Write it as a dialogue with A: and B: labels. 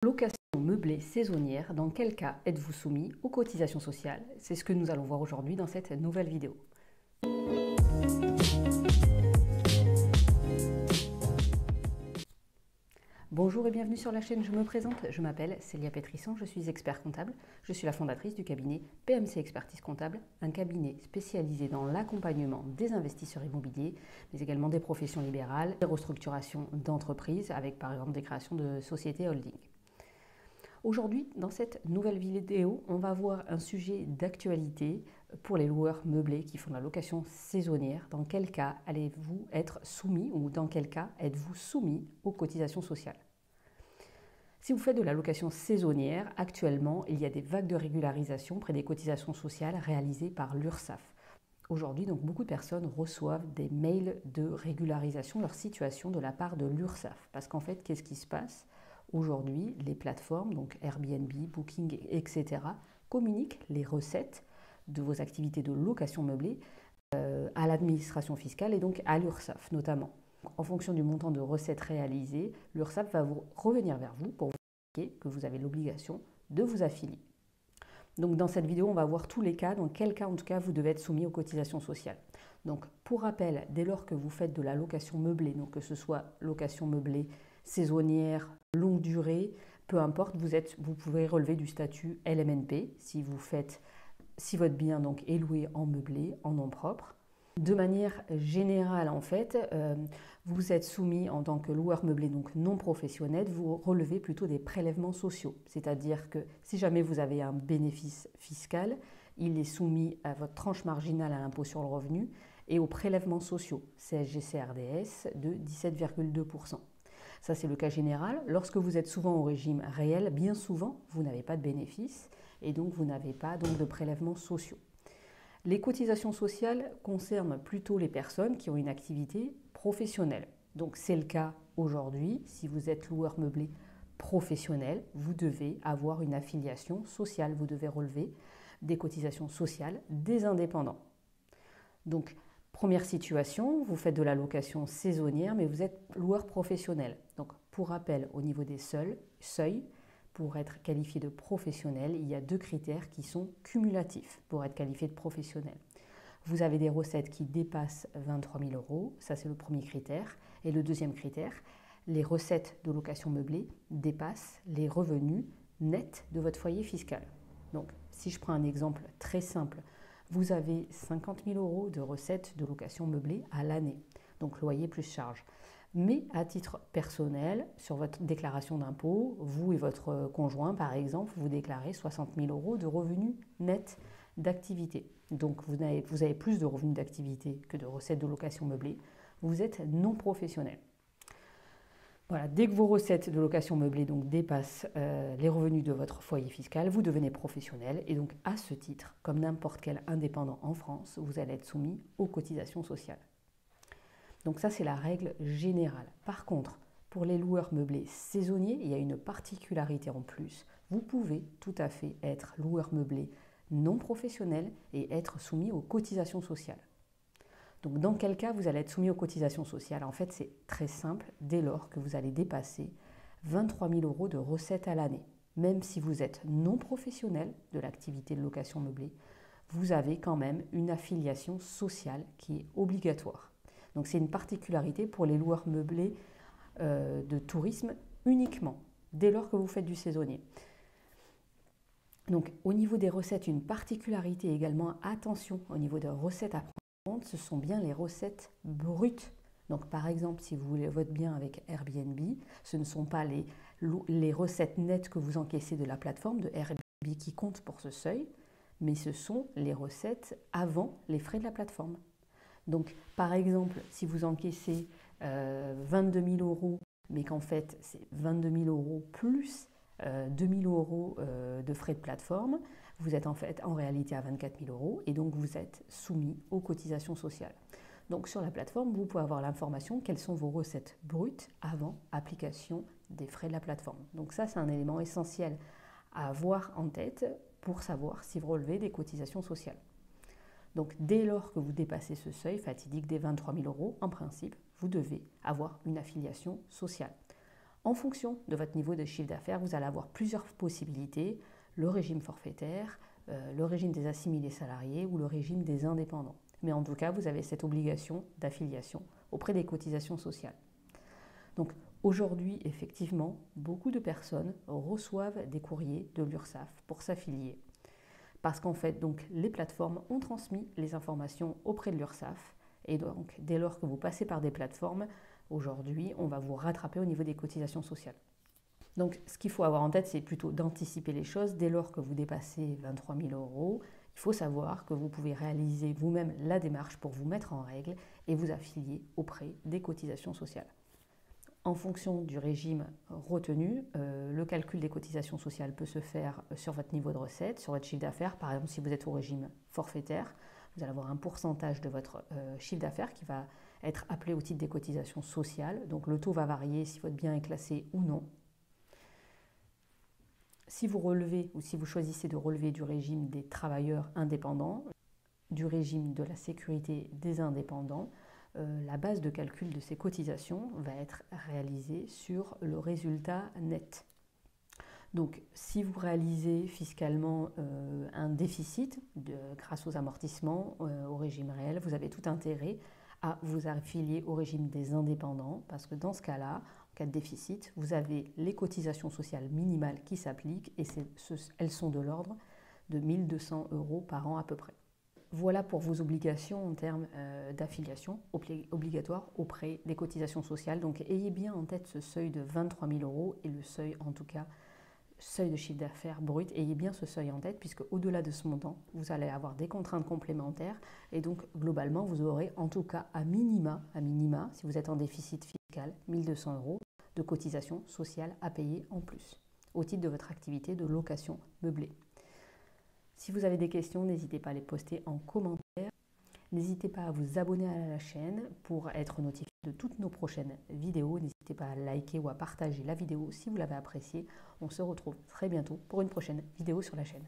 A: Location meublée saisonnière, dans quel cas êtes-vous soumis aux cotisations sociales? C'est ce que nous allons voir aujourd'hui dans cette nouvelle vidéo. Bonjour et bienvenue sur la chaîne, je me présente, je m'appelle Célia Pétrisson, je suis expert comptable, je suis la fondatrice du cabinet PMC Expertise Comptable, un cabinet spécialisé dans l'accompagnement des investisseurs immobiliers, mais également des professions libérales, des restructurations d'entreprises avec par exemple des créations de sociétés holding. Aujourd'hui, dans cette nouvelle vidéo, on va voir un sujet d'actualité pour les loueurs meublés qui font de la location saisonnière. Dans quel cas allez-vous être soumis ou dans quel cas êtes-vous soumis aux cotisations sociales? Si vous faites de la location saisonnière, actuellement, il y a des vagues de régularisation près des cotisations sociales réalisées par l'URSSAF. Aujourd'hui, donc, beaucoup de personnes reçoivent des mails de régularisation de leur situation de la part de l'URSSAF. Parce qu'en fait, qu'est-ce qui se passe? Aujourd'hui, les plateformes, donc Airbnb, Booking, etc., communiquent les recettes de vos activités de location meublée à l'administration fiscale et donc à l'URSSAF notamment. En fonction du montant de recettes réalisées, l'URSSAF va revenir vers vous pour vous indiquer que vous avez l'obligation de vous affilier. Donc dans cette vidéo, on va voir tous les cas, dans quel cas en tout cas vous devez être soumis aux cotisations sociales. Donc pour rappel, dès lors que vous faites de la location meublée, donc que ce soit location meublée saisonnière, longue durée, peu importe, vous pouvez relever du statut LMNP si votre bien donc est loué en meublé, en nom propre. De manière générale, en fait, vous êtes soumis en tant que loueur meublé, donc non professionnel, vous relevez plutôt des prélèvements sociaux. C'est-à-dire que si jamais vous avez un bénéfice fiscal, il est soumis à votre tranche marginale à l'impôt sur le revenu et aux prélèvements sociaux, CSG-CRDS, de 17,2%. Ça, c'est le cas général. Lorsque vous êtes souvent au régime réel, bien souvent, vous n'avez pas de bénéfices et donc vous n'avez pas donc, de prélèvements sociaux. Les cotisations sociales concernent plutôt les personnes qui ont une activité professionnelle. Donc c'est le cas aujourd'hui. Si vous êtes loueur meublé professionnel, vous devez avoir une affiliation sociale. Vous devez relever des cotisations sociales des indépendants. Donc, première situation, vous faites de la location saisonnière, mais vous êtes loueur professionnel. Donc, pour rappel, au niveau des seuils, pour être qualifié de professionnel, il y a deux critères qui sont cumulatifs pour être qualifié de professionnel. Vous avez des recettes qui dépassent 23 000 €, ça c'est le premier critère. Et le deuxième critère, les recettes de location meublée dépassent les revenus nets de votre foyer fiscal. Donc, si je prends un exemple très simple, vous avez 50 000 € de recettes de location meublée à l'année, donc loyer plus charge. Mais à titre personnel, sur votre déclaration d'impôt, vous et votre conjoint, par exemple, vous déclarez 60 000 € de revenus nets d'activité. Donc vous avez plus de revenus d'activité que de recettes de location meublée. Vous êtes non professionnel. Voilà, dès que vos recettes de location meublée donc, dépassent les revenus de votre foyer fiscal, vous devenez professionnel et donc à ce titre, comme n'importe quel indépendant en France, vous allez être soumis aux cotisations sociales. Donc ça c'est la règle générale. Par contre, pour les loueurs meublés saisonniers, il y a une particularité en plus. Vous pouvez tout à fait être loueur meublé non professionnel et être soumis aux cotisations sociales. Donc dans quel cas vous allez être soumis aux cotisations sociales? En fait, c'est très simple dès lors que vous allez dépasser 23 000 € de recettes à l'année. Même si vous êtes non professionnel de l'activité de location meublée, vous avez quand même une affiliation sociale qui est obligatoire. Donc c'est une particularité pour les loueurs meublés de tourisme uniquement, dès lors que vous faites du saisonnier. Donc au niveau des recettes, une particularité également, attention au niveau des recettes à prendre en compte, ce sont bien les recettes brutes. Donc par exemple, si vous voulez votre bien avec Airbnb, ce ne sont pas les recettes nettes que vous encaissez de la plateforme de Airbnb qui comptent pour ce seuil, mais ce sont les recettes avant les frais de la plateforme. Donc, par exemple, si vous encaissez 22 000 €, mais qu'en fait, c'est 22 000 € plus 2 000 € de frais de plateforme, vous êtes en réalité à 24 000 € et donc vous êtes soumis aux cotisations sociales. Donc, sur la plateforme, vous pouvez avoir l'information quelles sont vos recettes brutes avant application des frais de la plateforme. Donc ça, c'est un élément essentiel à avoir en tête pour savoir si vous relevez des cotisations sociales. Donc dès lors que vous dépassez ce seuil fatidique des 23 000 €, en principe, vous devez avoir une affiliation sociale. En fonction de votre niveau de chiffre d'affaires, vous allez avoir plusieurs possibilités, le régime forfaitaire, le régime des assimilés salariés ou le régime des indépendants. Mais en tout cas, vous avez cette obligation d'affiliation auprès des cotisations sociales. Donc aujourd'hui, effectivement, beaucoup de personnes reçoivent des courriers de l'URSSAF pour s'affilier. Parce qu'en fait, donc, les plateformes ont transmis les informations auprès de l'URSSAF. Et donc, dès lors que vous passez par des plateformes, aujourd'hui, on va vous rattraper au niveau des cotisations sociales. Donc, ce qu'il faut avoir en tête, c'est plutôt d'anticiper les choses. Dès lors que vous dépassez 23 000 €, il faut savoir que vous pouvez réaliser vous-même la démarche pour vous mettre en règle et vous affilier auprès des cotisations sociales. En fonction du régime retenu, le calcul des cotisations sociales peut se faire sur votre niveau de recette, sur votre chiffre d'affaires. Par exemple, si vous êtes au régime forfaitaire, vous allez avoir un pourcentage de votre chiffre d'affaires qui va être appelé au titre des cotisations sociales. Donc le taux va varier si votre bien est classé ou non. Si vous relevez ou si vous choisissez de relever du régime des travailleurs indépendants, du régime de la sécurité des indépendants, la base de calcul de ces cotisations va être réalisée sur le résultat net. Donc, si vous réalisez fiscalement un déficit grâce aux amortissements au régime réel, vous avez tout intérêt à vous affilier au régime des indépendants parce que dans ce cas-là, en cas de déficit, vous avez les cotisations sociales minimales qui s'appliquent et elles sont de l'ordre de 1 200 € par an à peu près. Voilà pour vos obligations en termes d'affiliation obligatoire auprès des cotisations sociales. Donc ayez bien en tête ce seuil de 23 000 € et le seuil, en tout cas, seuil de chiffre d'affaires brut. Ayez bien ce seuil en tête puisque au-delà de ce montant, vous allez avoir des contraintes complémentaires et donc globalement, vous aurez en tout cas à minima, si vous êtes en déficit fiscal, 1 200 € de cotisations sociales à payer en plus au titre de votre activité de location meublée. Si vous avez des questions, n'hésitez pas à les poster en commentaire. N'hésitez pas à vous abonner à la chaîne pour être notifié de toutes nos prochaines vidéos. N'hésitez pas à liker ou à partager la vidéo si vous l'avez appréciée. On se retrouve très bientôt pour une prochaine vidéo sur la chaîne.